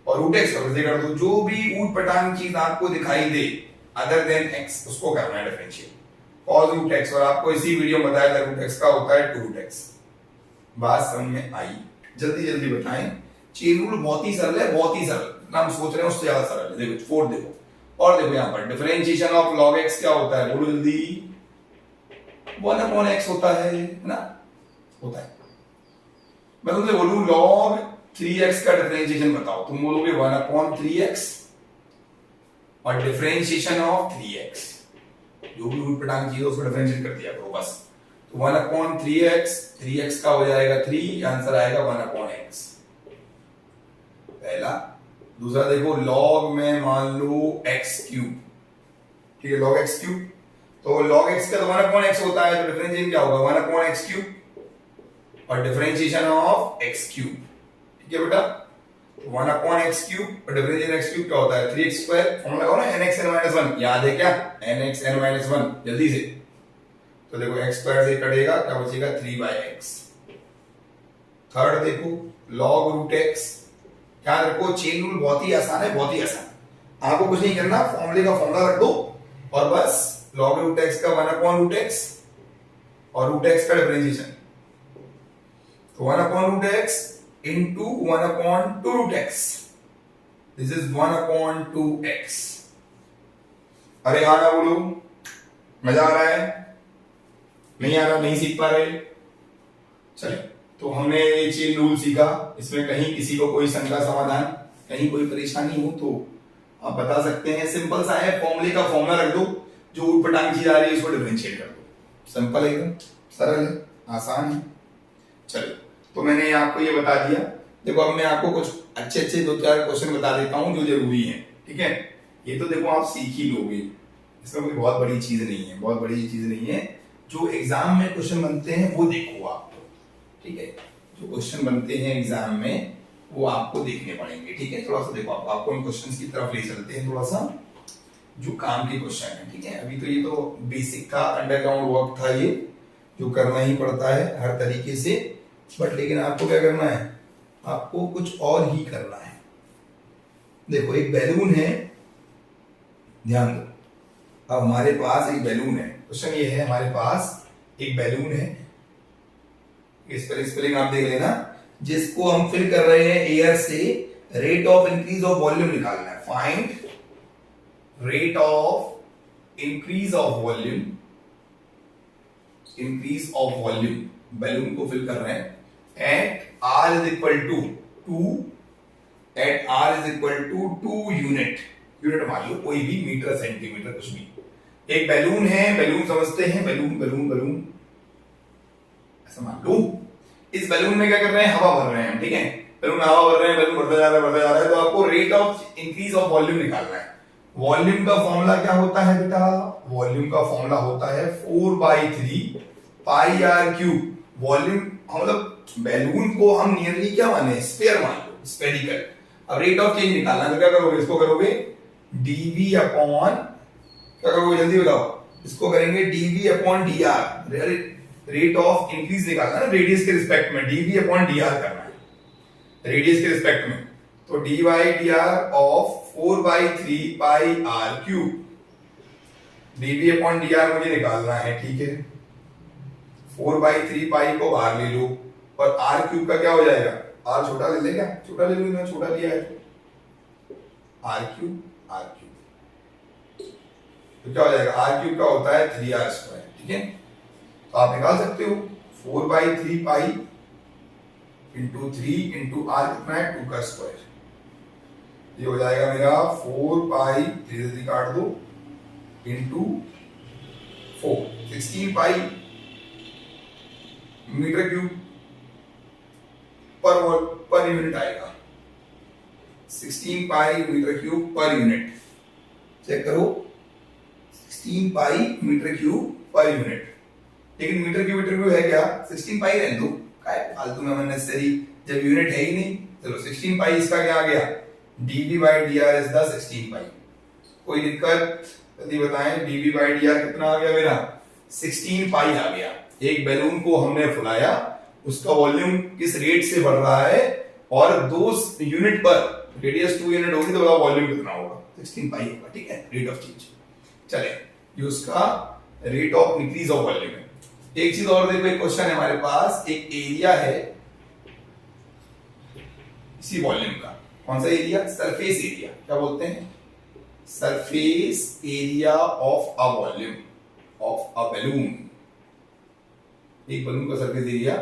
और रूट एक्स का वैसे कर दो, जो भी ऊट पटांग चीज आपको दिखाई दे अदर देन एक्स उसको करना है डिफरेंशिएट, कॉस रूट एक्स। और आपको इसी वीडियो में बताया था रूट एक्स का होता है 2 रूट एक्स। बात समझ में आई? जल्दी जल्दी बताएं। चेन रूल बहुत ही सरल है, बहुत ही सरल, ना हम सोच रहे हैं उससे ज्यादा सरल है। देखो 4 देखो, और देखो यहाँ पर डिफरेंशिएशन ऑफ log x क्या होता है, बोलो जल्दी। 1/x होता है ना, होता है। मैं तुमसे बोलूं log 3x का डिफरेंशिएशन बताओ, तुम बोलोगे 1/3x, और डिफरेंशिएशन ऑफ 3x, जो भी ऊट पटांग चीज है उसको डिफरेंशिएट कर दिया करो बस। तो 1/3x, 3x का हो जाएगा 3, आंसर आएगा 1/x पहला। दूसरा देखो log में मान लो x क्यूब, ठीक है, log x क्यूब, तो log x का तो 1/x होता है, तो डिफरेंशिएशन क्या होगा 1/x क्यूब, और डिफरेंशिएशन ऑफ x क्यूब, ठीक है बेटा, 1/x क्यूब और डिफरेंशिएशन x क्यूब क्या होता है 3x स्क्वायर। फॉर्मूला लगाओ ना nx n-1, याद है क्या, nx n-1, जल्दी से। तो देखो x स्क्वायर से कटेगा, क्या बचेगा 3/x। थर्ड देखो log रूट x, याद रखो चेन रूल बहुत ही आसान है, बहुत ही आसान, आपको कुछ नहीं करना, फॉर्मूले का फॉर्मूला रख दो और बस log रूट x का 1/√x और रूट x का डिफरेंशिएशन, तो 1/√x into 1/2√x, this is 1/2x। अरे हाँ ना बोलो, मजा आ रहा है, नहीं आ रहा, नहीं सीख पा रहे? चलिए, तो हमने ये चेन रूल सीखा, इसमें कहीं किसी को कोई शंका समाधान, कहीं कोई परेशानी हो तो आप बता सकते हैं। सिंपल सा है, फॉर्मूले का फॉर्मूला रख दो, जो ऊट पटांग चीज आ रही है उसको डिफरेंशिएट कर दो, सिंपल एकदम सरल है, आसान है। चलिए, तो मैंने आपको ये बता दिया। देखो अब मैं आपको कुछ अच्छे अच्छे 2-4 क्वेश्चन बता देता हूं जो जरूरी है, ठीक है। ये तो देखो आप सीख ही लोगे, इसमें कोई बहुत बड़ी चीज नहीं है, बहुत बड़ी चीज नहीं है। जो एग्जाम में क्वेश्चन बनते हैं वो देखो आप, ठीक है, जो क्वेश्चन बनते हैं एग्जाम में वो आपको देखने पड़ेंगे, ठीक है। थोड़ा सा देखो आपको इन क्वेश्चंस की तरफ ले चलते हैं, थोड़ा सा जो काम के क्वेश्चन है, ठीक है। अभी तो ये तो बेसिक था, अंडरग्राउंड वर्क था, ये जो करना ही पड़ता है हर तरीके से, बट लेकिन आपको क्या करना है, आपको कुछ और ही करना है। देखो एक बैलून है, ध्यान दो, अब हमारे पास एक बैलून है, क्वेश्चन ये है हमारे पास एक बैलून है, इस पर स्पेलिंग आप देख लेना, जिसको हम फिल कर रहे हैं एयर से, rate of increase of volume निकालना है, find rate of increase of volume, increase of volume, balloon को फिल कर रहे हैं at r is equal to 2, at r is equal to 2 unit, unit मान लो कोई भी, मीटर सेंटीमीटर कुछ भी। एक बैलून है, बैलून समझते हैं, बैलून बैलून बैलून ऐसा मान लो, इस बैलून में क्या कर रहे हैं, हवा भर रहे हैं, ठीक है, बैलून हवा भर रहे हैं, बैलून बढ़ता जा रहा है, बढ़ता जा रहा है, तो आपको rate of increase of volume निकालना है। वॉल्यूम का फॉर्मूला क्या होता है बेटा, वॉल्यूम का फॉर्मूला होता है 4/3 पाई आर क्यूब। वॉल्यूम मतलब बैलून को हम नियरली क्या माने, स्फीयर मान लो, स्फेरिकल। अब रेट ऑफ चेंज निकालना है तो क्या करोगे, इसको करोगे dv अपॉन, क्या करोगे जल्दी बताओ, इसको करेंगे dv upon dr, rate of increase निकालना है रेडियस के रिस्पेक्ट में, dv अपॉन dr करना है रेडियस के रिस्पेक्ट में, तो dy dr of 4/3 pi r cube, dv upon dr मुझे निकालना है, ठीक है। 4/3 पाई को बाहर ले लो, और r क्यूब का क्या हो जाएगा, r छोटा ले ले, क्या छोटा ले लो, मैं छोटा लिया है, r क्यूब, तो क्या हो जाएगा, r क्यूब का होता है 3r स्क्वायर, ठीक है। तो आप निकाल सकते हो 4/3 पाई इंटू 3 इंटू r कितना है 2 का स्क्वायर, ये हो जाएगा मेरा 4 पाई, 3 काट दो, into 4, 16 pi metre cube per unit आएगा, 16 pi metre cube per unit, check करो 16 pi metre cube per unit. लेकिन मीटर क्यूब है क्या, 16 पाई रहने दो, काय फालतू में अननेसेसरी, जब यूनिट है ही नहीं। चलो 16 पाई इसका क्या आ गया, dv by dr is the 16 पाई, कोई दिक्कत, जल्दी बताएं, डीवी बाई डी आर कितना आ गया मेरा, 16 पाई आ गया। एक बैलून को हमने फुलाया, उसका वॉल्यूम किस रेट से बढ़ रहा है, और 2 यूनिट पर रेडियस 2 यूनिट होगी तो वॉल्यूम कितना होगा, 16 पाई होगा। ठीक है, रेट ऑफ चेंज। चले, ये उसका rate of increase of volume है। एक चीज और देखो, एक क्वेश्चन है हमारे पास, एक एरिया है इसी वॉल्यूम का। कौन सा एरिया, सरफेस एरिया। क्या बोलते हैं, surface area of a volume of a balloon. एक बैलून का surface area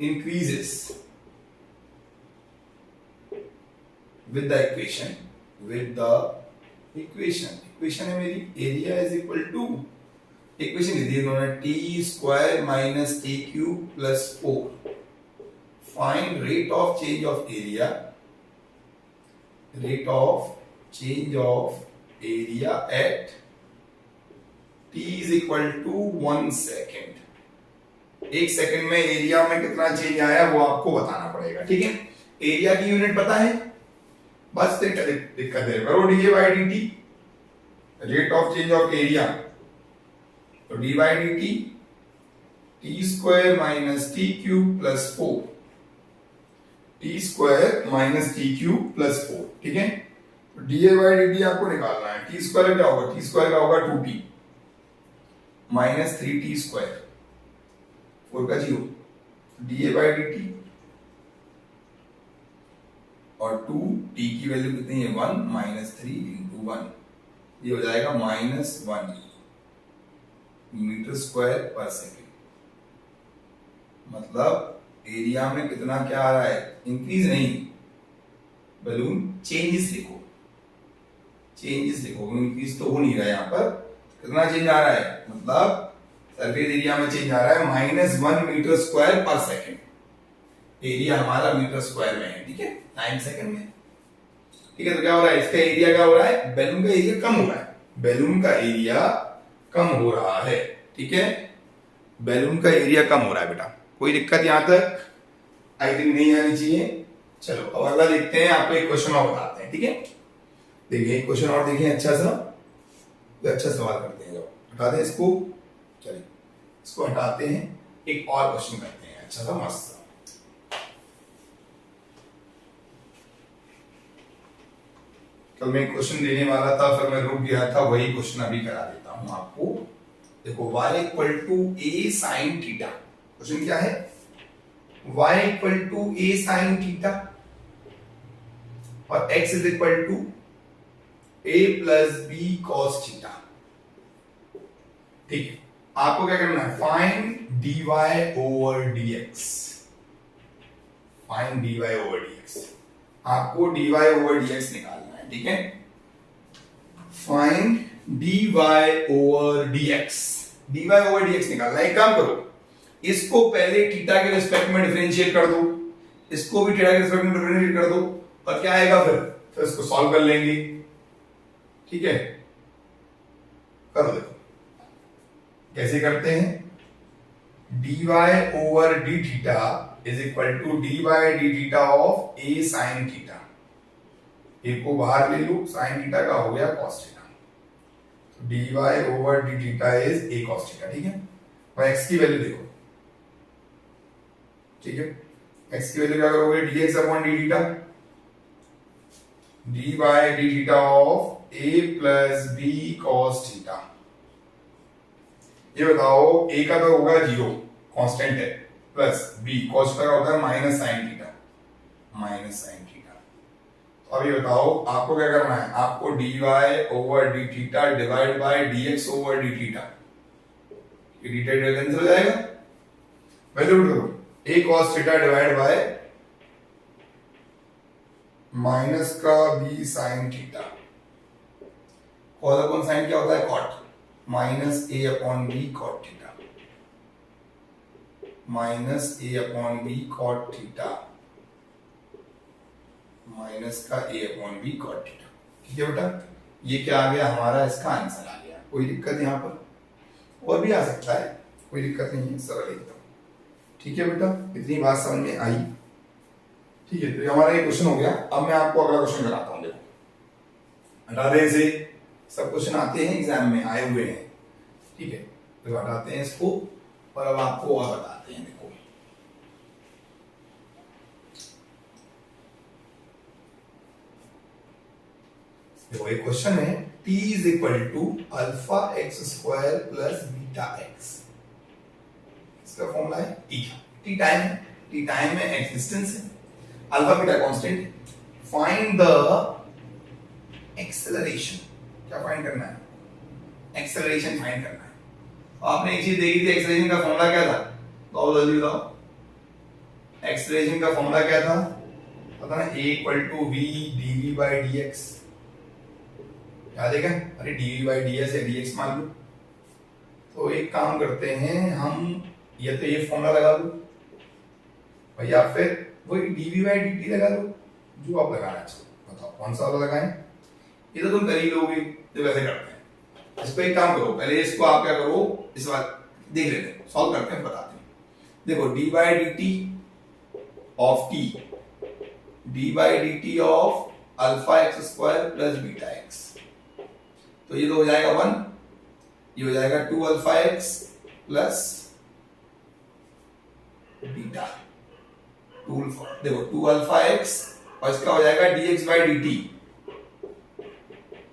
increases with the equation है मेरी, area is equal to, equation दे दी इन्होंने, t square minus t cube plus 4। Find rate of change of area, rate of change of area at t is equal to 1 second. 1 second में area में कितना change आया वो आपको बताना पड़ेगा। ठीक है, एरिया की यूनिट पता है, बस दिक्कत है, करो d by d t, rate of change of area, तो d by d t, t square minus t cube plus 4, t square minus t cube plus 4। ठीक है, तो डी बाई डी टी आपको निकालना है। टी स्क्वायर क्या होगा, T square का होगा 2t माइनस 3t स्क्वायर, 4 का 0, डी बाई डी टी, और 2 t की वैल्यू कितनी है 1 माइनस 3 इंटू 1, ये हो जाएगा -1 मीटर स्क्वायर पर सेकेंड। मतलब एरिया में कितना क्या आ रहा है, इंक्रीज नहीं, बैलून चेंजेस लिखो, चेंजेस लिखो, इंक्रीज तो हो नहीं रहा है। यहाँ पर कितना चेंज आ रहा है, मतलब सरफेस एरिया में चेंज आ रहा है -1 मीटर स्क्वायर पर सेकेंड। एरिया हमारा मीटर स्क्वायर में है। ठीक है, 9 सेकंड में। ठीक है, तो क्या हो रहा है, इसका एरिया क्या हो रहा है, बैलून का एरिया कम हो रहा है, बैलून का एरिया कम हो रहा है। ठीक है, बैलून का एरिया कम हो रहा है बेटा, कोई दिक्कत यहां तक आई थिंक नहीं आनी चाहिए। चलो अब अगला देखते हैं, आपको एक क्वेश्चन और बताते हैं। ठीक है, देखिए एक क्वेश्चन और देखिए, अच्छा सा, अच्छा सवाल करते हैं। हटा दें इसको, चलिए इसको हटाते हैं, एक और क्वेश्चन करते हैं, अच्छा सा मस्त सा। तो मैं क्वेश्चन देने वाला था, फिर मैं रुक गया था, वही क्वेश्चन अभी करा देता हूं आपको। देखो y equal to a sine theta, question क्या है, y equal to a sine theta और x is equal to a plus b cos theta. ठीक है, आपको क्या करना है, find dy over dx, find dy over dx, आपको dy ओवर dx निकालना है। ठीक है, find dy over dx, dy over dx निकालना है। एक काम करो, इसको पहले थीटा के रिस्पेक्ट में डिफरेंशिएट कर दो, इसको भी थीटा के रिस्पेक्ट में डिफरेंशिएट कर दो, और क्या आएगा फिर इसको सॉल्व कर लेंगे। ठीक है, करो, देखो कैसे करते हैं, dy over d theta is equal to dy d theta of a sine theta. एक को बाहर ले लो, साइन थीटा का हो गया cos थीटा, तो dy over d theta is a cos theta. ठीक है, और x की वैल्यू देखो। ठीक है, x की वैल्यू क्या करोगे, dx upon d theta, dy d theta of a plus b cos theta. ये बताओ, a का तो होगा 0, कांस्टेंट है, प्लस b cos का होता है minus sine theta, minus sine theta. तो अब ये बताओ आपको क्या करना है, आपको dy over d theta divide by dx over d theta, ये d थीटा कैंसिल हो जाएगा, वैल्यू पुट करो, a cos theta divide by minus का b sine theta, cos upon sine क्या होता है, cot, minus a upon b cot theta, minus a upon b cot theta, minus का a upon b cot theta. ठीक है बेटा, ये क्या आ गया हमारा, इसका आंसर आ गया। कोई दिक्कत यहाँ पर, और भी आ सकता है, कोई दिक्कत नहीं है, सरल एकदम। ठीक है बेटा, इतनी बात समझ में आई। ठीक है, तो हमारा ये क्वेश्चन हो गया। अब मैं आपको अगला क्वेश्चन कराता हूँ। देखो, हटा दें इसे, सब क्वेश्चन आते हैं एग्जाम में, आए हुए हैं, ठीक है। तो हटाते हैं इसको और अब आपको और बताते हैं। देखो एक क्वेश्चन है, t is equal to alpha x square plus beta x. इसका फॉर्मूला है t टाइम है, t टाइम है, x डिस्टेंस है, alpha beta constant. Find the acceleration. क्या फाइंड करना है? एक्सेलरेशन फाइंड करना है। आपने एक चीज देखी थी, एक्सेलरेशन का फॉर्मूला क्या था? बहुत जल्दी बताओ। एक्सेलरेशन का फॉर्मूला क्या था? पता ना, a equal to v dv by dx। याद है क्या? अरे dv बाई ds या dx मान लो। तो एक काम करते हैं हम, या तो ये फॉर्मूला लगा लो या फिर वही dv बाई dt लगा लो, जो आप लगाना चाहो। बताओ कौन सा वाला लगाएं? ये तो तुम कर ही लोगे, तो वैसे करते हैं। इस पर एक काम करो, पहले इसको आप क्या करो, इस बात देख लेते हैं, सॉल्व करते हैं, बताते हैं। देखो D by d T of T, D by d T of alpha x square plus beta x, तो ये तो हो जाएगा 1, ये हो जाएगा 2 अल्फा एक्स प्लस बीटा, देखो 2 अल्फा एक्स और इसका हो जाएगा dx by dt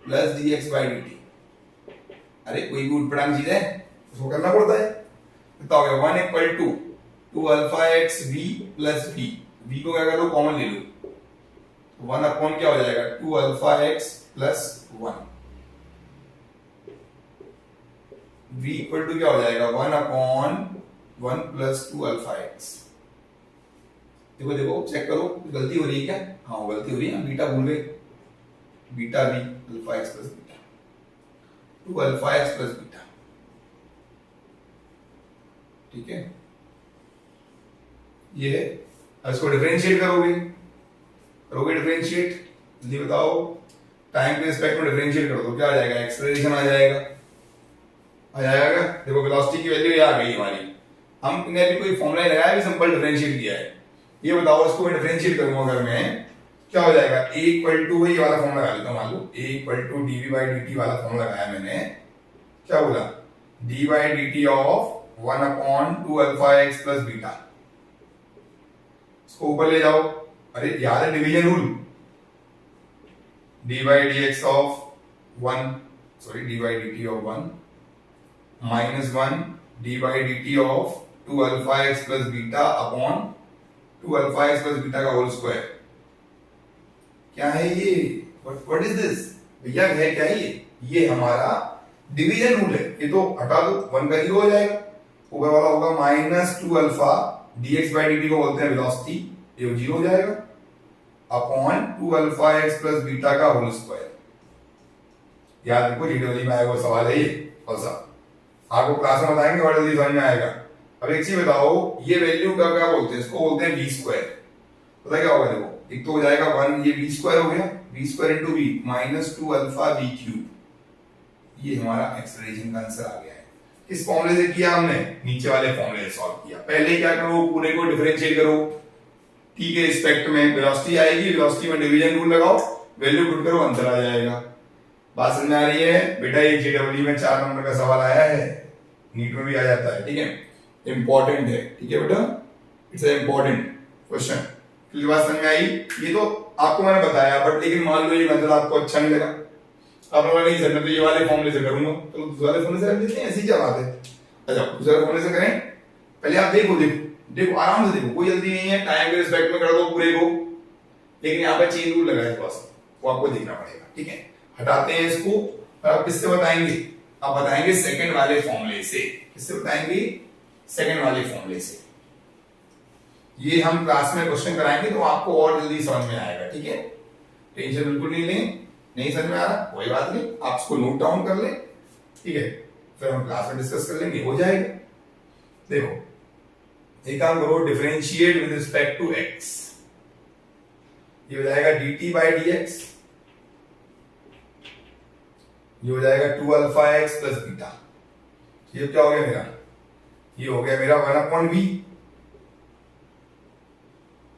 plus dx by dt। अरे कोई भी उठपटांग चीज है, उसको करना पड़ता है। तो हो गया 1 equal to 2 alpha x v plus v, v को क्या कर लो, कॉमन ले लो, 1 अपॉन क्या हो जाएगा 2 alpha x plus 1, v equal to क्या हो जाएगा 1 अपॉन 1 प्लस 2 अल्फा एक्स। देखो देखो चेक करो, गलती हो रही है क्या? हाँ गलती हो रही है, बीटा भूल गए, beta v alpha x plus beta, 2 alpha x plus beta, ठीक है। ये अब इसको डिफरेंशिएट करोगे डिफरेंशिएट, जल्दी बताओ, टाइम के रिस्पेक्ट में डिफरेंशिएट कर दो, क्या आ जाएगा? एक्सेलरेशन आ जाएगा क्या? देखो वेलोसिटी की वैल्यू ये आ गई हमारी, हमने अभी कोई फॉर्मूला लगाया, भी सिंपल डिफरेंशिएट किया है। ये बताओ इसको मैं डिफरेंशिएट करूंगा अगर मैं, क्या हो जाएगा? a इक्वल टू, ये वाला फॉर्मूला लगा लेता हूं, मान लो a equal to dv by dt वाला फॉर्मूला लगाया मैंने, क्या बोला? d by dt of 1 upon 2 alpha x plus beta, इसको ऊपर ले जाओ। अरे याद है division rule, d by dx of 1, sorry d by dt of 1 minus 1 d by dt of 2 alpha x plus beta upon 2 alpha x plus beta का whole square. क्या है ये? व्हाट इज दिस भैया? है क्या ये हमारा डिवीजन रूल है, ये तो हटा दो, 1 का 0 हो जाएगा, ऊपर वाला होगा minus 2 alpha dx by dt को बोलते हैं वेलोसिटी, ये 0 हो जाएगा, upon 2 alpha x plus beta का होल स्क्वायर। याद रखो जीडीओली में आएगा सवाल है ये, और सब आपको क्लास में बताएंगे और जल्दी समझ में आएगा। अब एक चीज बताओ, ये वैल्यू का क्या बोलते हैं? इसको बोलते हैं v स्क्वायर। पता क्या होगा? देखो एक तो हो जाएगा 1, ये v स्क्वायर हो गया, v square into v minus 2 alpha v cube, ये हमारा एक्सेलरेशन का आंसर आ गया है। इस फॉर्मूले से किया हमने, नीचे वाले फॉर्मूले से सॉल्व किया। पहले क्या करो, पूरे को डिफरेंशिएट करो, t के रिस्पेक्ट में वेलोसिटी आएगी, वेलोसिटी में डिवीजन रूल लगाओ, वैल्यू पुट करो, आंसर आ जाएगा। बात समझ में आ रही है बेटा? ये जेडब्ल्यू में 4 नंबर का सवाल आया है, नीट में भी आ जाता है, ठीक है, इंपॉर्टेंट है, ठीक है बेटा, it's a important question. Clear बात समझ में आई? ये तो आपको मैंने बताया, बट लेकिन मान लो ये मेथड आपको अच्छा नहीं लगा, आप लोगों ने नहीं समझा, तो ये वाले फॉर्मूले से करूंगा, तो दूसरे वाले फॉर्मूले से कर देते हैं, ऐसी क्या बात है? अच्छा दूसरे फॉर्मूले से करें, पहले आप देखो आराम से देखो, कोई जल्दी नहीं है, टाइम के रिस्पेक्ट में कर दो पूरे को, लेकिन यहाँ पे चेन रूल लगा है थोड़ा सा, वो आपको देखना पड़ेगा, ठीक है। हटाते हैं इसको, और आप किससे बताएंगे? आप बताएंगे सेकंड वाले फॉर्मूले से। किससे बताएंगे? सेकंड वाले फॉर्मूले से। ये हम क्लास में क्वेश्चन कराएंगे तो आपको और जल्दी समझ में आएगा, ठीक है, टेंशन बिल्कुल नहीं लें। नहीं समझ में आ रहा कोई बात नहीं, आप इसको नोट डाउन कर लें, ठीक है, फिर हम क्लास में डिस्कस कर लेंगे, हो जाएगा। देखो एक काम करो, differentiate with respect to x, ये हो जाएगा dt बाई dx, ये हो जाएगा 2 अल्फा एक्स प्लस बीटा, ये क्या हो गया मेरा? ये हो गया मेरा 1 अपॉन v,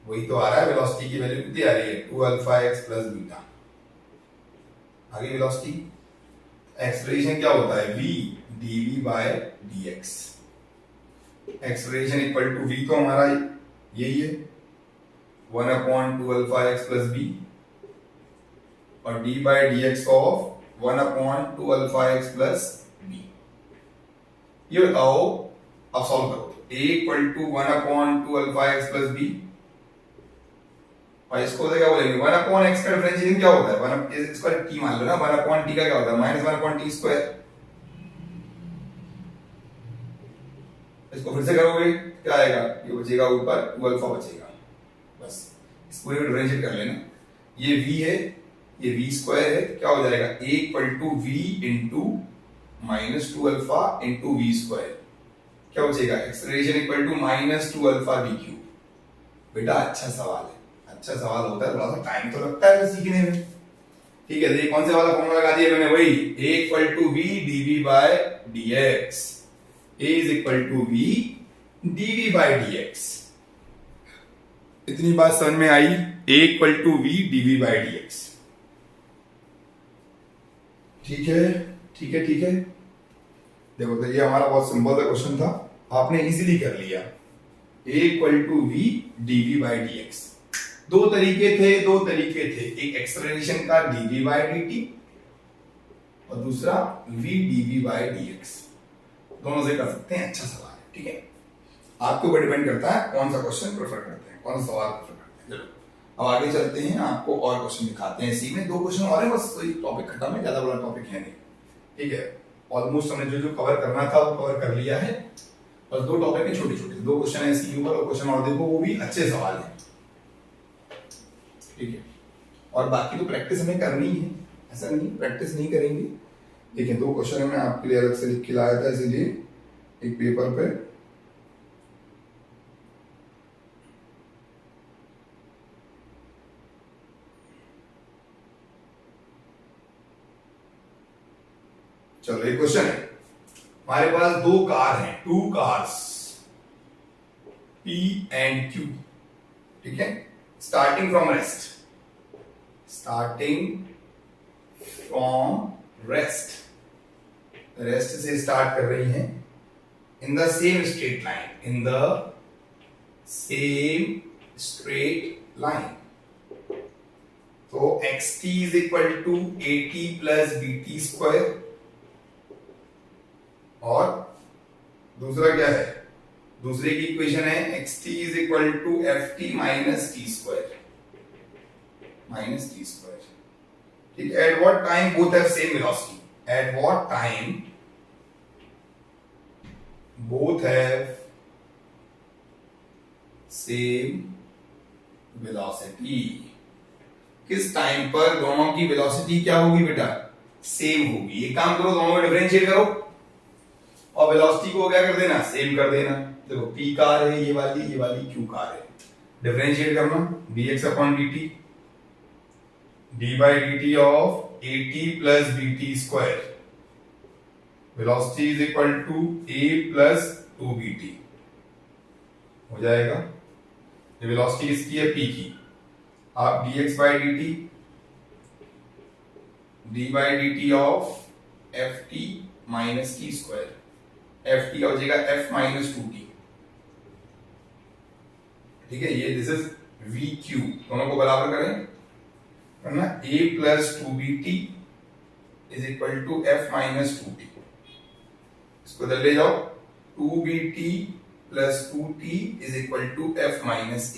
वही तो आ रहा है, वेलोसिटी की वैल्यू कितनी आ रही है? 2 अल्फा एक्स प्लस बीटा, आगे वेलोसिटी एक्सलेरेशन क्या होता है, v dv by dx। Acceleration equal to v तो हमारा यही है 1/2 अल्फा x प्लस b और d by dx of 1/2 alpha x plus b। ये बताओ, अब सॉल्व करो। a equal to 1/2 alpha x plus b और इसको क्या बोलेंगे 1/x का डिफरेंशिएशन क्या होता है, 1 इसको t मान लो ना, 1/t का क्या होता है -1/t स्क्वायर। इसको फिर से करोगे क्या आएगा, ये बचेगा ऊपर 2 अल्फा बचेगा, बस इसको डिफरेंशिएट कर लेना। ये v है, ये v स्क्वायर है, क्या हो जाएगा a equal to v into -2 alpha into v square, क्या बचेगा acceleration equal to -2 alpha v cube. बेटा अच्छा सवाल है, अच्छा सवाल होता है, थोड़ा सा टाइम तो लगता है सीखने में। ठीक है, देखिए कौन से वाला फॉर्मूला लगा दिया मैंने, वही a equal to v dv by dx, a is equal to v dv by dx। इतनी बात समझ में आई, a equal to v dv by dx। ठीक है ठीक है ठीक है। देखो तो ये हमारा बहुत सिंपल सा क्वेश्चन था, आपने इजीली कर लिया। a equal to v dv by dx। दो तरीके थे, एक एक्सेलरेशन का dv बाय dt और दूसरा v dv बाय dx। दोनों से कर सकते हैं, अच्छा सवाल है। ठीक है, आपके ऊपर डिपेंड करता है कौन सा क्वेश्चन प्रेफर करते हैं, कौन सा सवाल प्रेफर करते हैं। चलो अब आगे चलते हैं, आपको और क्वेश्चन दिखाते हैं। इसी में 2 क्वेश्चन और है, बस टॉपिक खत्म है, ज्यादा बड़ा टॉपिक है नहीं। ठीक है, ऑलमोस्ट हमने जो कवर करना था वो कवर कर लिया है, बस 2 टॉपिक है छोटे छोटे, 2 क्वेश्चन है इसके ऊपर और क्वेश्चन और देखो, वो भी अच्छे सवाल है। ठीक है, और बाकी तो प्रैक्टिस हमें करनी है, ऐसा नहीं प्रैक्टिस नहीं करेंगे। देखिए 2 क्वेश्चन मैं आपके लिए अलग से लिख के लाया था, इसीलिए एक पेपर पे चलो एक क्वेश्चन है, हमारे पास 2 कार हैं, 2 कार्स P एंड Q। ठीक है, स्टार्टिंग फ्रॉम रेस्ट, रेस्ट से स्टार्ट कर रही हैं in the same straight line, तो xt is equal to at plus bt square, और दूसरा क्या है, दूसरे की इक्वेशन है xt is equal to ft minus t square. ठीक है, at what time both have same velocity, at what time both have same velocity, किस टाइम पर दोनों की वेलोसिटी क्या होगी बेटा, सेम होगी। एक काम करो, दोनों को डिफरेंशिएट करो और वेलोसिटी को क्या कर देना, सेम कर देना। देखो p कार है ये वाली q कार है, डिफरेंशिएट करना dx upon dt, d by dt of at plus bt square, velocity is equal to a plus 2bt हो जाएगा। ये वेलोसिटी किसकी है, p की, आप dx by dt, d by dt of ft minus t square, ft हो जाएगा f minus 2t। ठीक है, ये दिस इज vq, दोनों को बराबर करें वरना a plus 2bt is equal to f minus 2t, इसको इधर ले जाओ, 2bt plus 2t is equal to f minus a।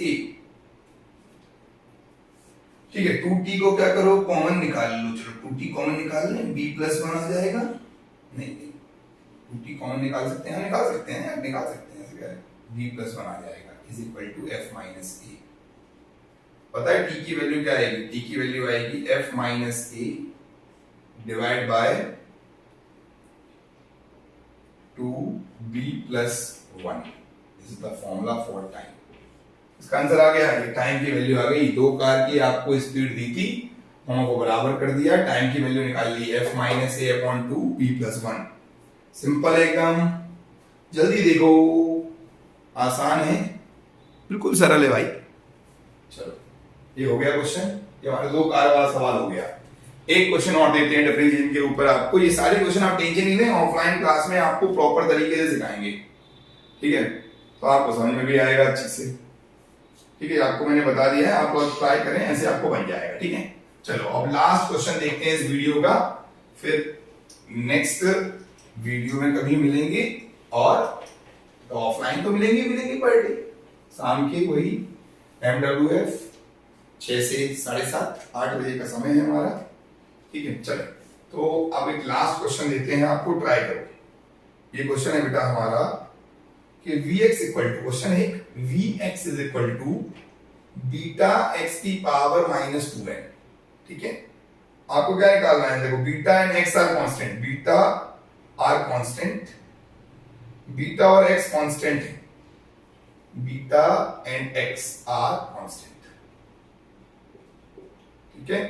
ठीक है, 2t को क्या करो, कॉमन निकाल लो, चलो 2t कॉमन निकाल लें, b प्लस 1 आ जाएगा, नहीं 2t कॉमन निकाल सकते हैं, निकाल सकते हैं, ऐसे क्या है, b प्लस 1 आ जाएगा is equal to f minus a। पता है t की वैल्यू क्या आएगी, t की वैल्यू आएगी f minus a divide by 2b plus 1, this is the formula for time. इसका आंसर आ गया, ये टाइम की वैल्यू आ गई। 2 कार की आपको स्पीड दी थी, दोनों को बराबर कर दिया, टाइम की वैल्यू निकाल ली f minus a upon 2b plus 1। Simple एकदम, जल्दी देखो, आसान है, बिल्कुल सरल है भाई। चलो ये हो गया क्वेश्चन, ये हमारे 2 कार वाला सवाल हो गया। एक क्वेश्चन और देते हैं डिफरेंशिएशन के ऊपर आपको। ये सारे क्वेश्चन आप टेंशन नहीं लें, ऑफलाइन क्लास में आपको प्रॉपर तरीके से सिखाएंगे, ठीक है? तो आपको समझ में भी आएगा अच्छे से, ठीक है? आपको मैंने बता दिया है, आप लोग ट्राई करें, ऐसे आपको बन जाएगा, ठीक है? चलो अब लास्ट क्वेश्चन देखते हैं इस वीडियो का, फिर नेक्स्ट वीडियो में कभी मिलेंगे, और ऑफलाइन तो मिलेंगे पर डे शाम के वही MWF 6 से 7:30 8 बजे का समय है हमारा, ठीक है? चलो तो अब एक लास्ट क्वेश्चन देते हैं आपको, ट्राई करो। ये क्वेश्चन है बेटा हमारा कि Vx इक्वल टू, क्वेश्चन है Vx is equal to beta x की पावर -2n, ठीक है? आपको क्या निकालना है? देखो beta and x are constant, beta are constant, beta और x कांस्टेंट है, beta and x are constant, ठीक है?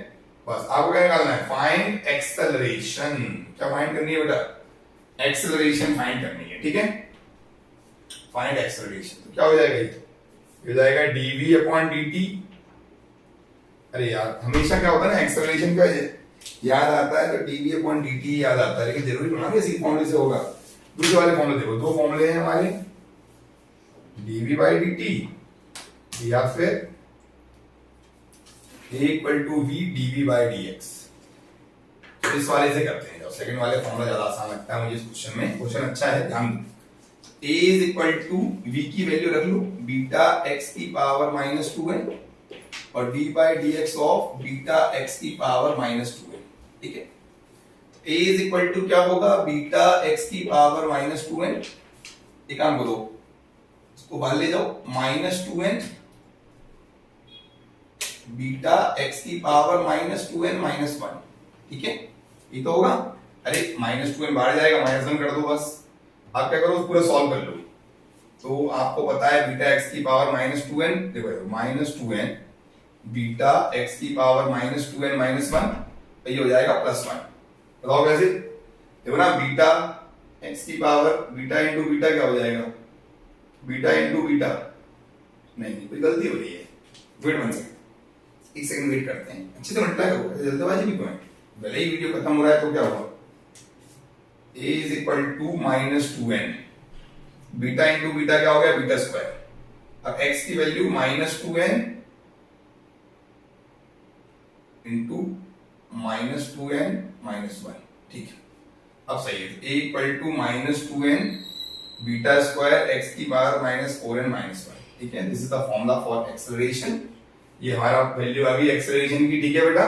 बस आपको क्या निकालना है? Find acceleration. क्या फाइंड करनी है बेटा? एक्सेलरेशन फाइंड करनी है, ठीक है? फाइंड एक्सेलरेशन तो क्या हो जाएगा? ये हो जाएगा dv/dt। अरे यार हमेशा क्या होता है ना, एक्सेलरेशन का याद आता है तो dv/dt याद आता है, लेकिन जरूरी थोड़ा इसी फॉर्मूले से होगा। दूसरे वाले फॉर्मूले देखो, दो फॉर्मूले हैं हमारे, dv/dt या फिर a equal to v dv/dx। तो इस वाले से करते हैं, सेकंड वाले फॉर्मूला ज्यादा आसान लगता है मुझे इस क्वेश्चन में। क्वेश्चन अच्छा है, ध्यान दो। a is equal to v की वैल्यू रख लो, बीटा x की पावर -2n और d/dx ऑफ बीटा x की पावर -2n, ठीक है? a इज इक्वल टू क्या होगा? बीटा x की पावर -2n, एक काम करो इसको बाहर ले जाओ, -2n बीटा x की पावर -2n -1, ठीक है? ये तो होगा। अरे -2n बाहर जाएगा, -1 कर दो बस। आप क्या करो, पूरा सॉल्व कर लो। तो आपको पता है बीटा x की पावर -2n, देखो -2n बीटा x की पावर -2n -1, तो ये हो जाएगा +1। बताओ कैसे? देखो ना, बीटा x की पावर, बीटा इंटू बीटा क्या हो जाएगा? बीटा इंटू बीटा, नहीं कोई गलती हो रही है, वेट बन सकता, एक सेकंड वेट करते हैं, अच्छे से मल्टीप्लाई करो, जल्दबाजी भी क्यों है? भले ही वीडियो खत्म हो रहा है तो क्या होगा? a is equal to -2n, beta into beta क्या हो गया? Beta square. अब x की वैल्यू -2n इंटू -2n -1, ठीक है? अब सही है, a equal to -2n beta square x की पावर -4n -1, ठीक है? This is the formula for acceleration. ये हमारा वैल्यू आ गई एक्सेलरेशन की, ठीक है बेटा?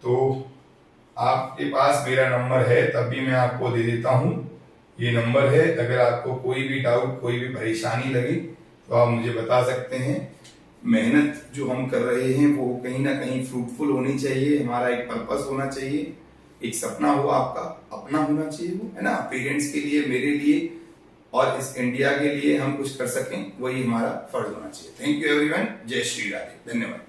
तो आपके पास मेरा नंबर है, तब भी मैं आपको दे देता हूं, ये नंबर है। अगर आपको कोई भी डाउट, कोई भी परेशानी लगे तो आप मुझे बता सकते हैं। मेहनत जो हम कर रहे हैं वो कहीं ना कहीं फ्रूटफुल होनी चाहिए, हमारा एक पर्पस होना चाहिए, एक सपना हो आपका, अपना होना चाहिए वो, है ना? पेरेंट्स के लिए, मेरे लिए और इस इंडिया के लिए हम कुछ कर सकें, वही हमारा फर्ज होना चाहिए। थैंक यू एवरीवन, जय श्री राधे, धन्यवाद।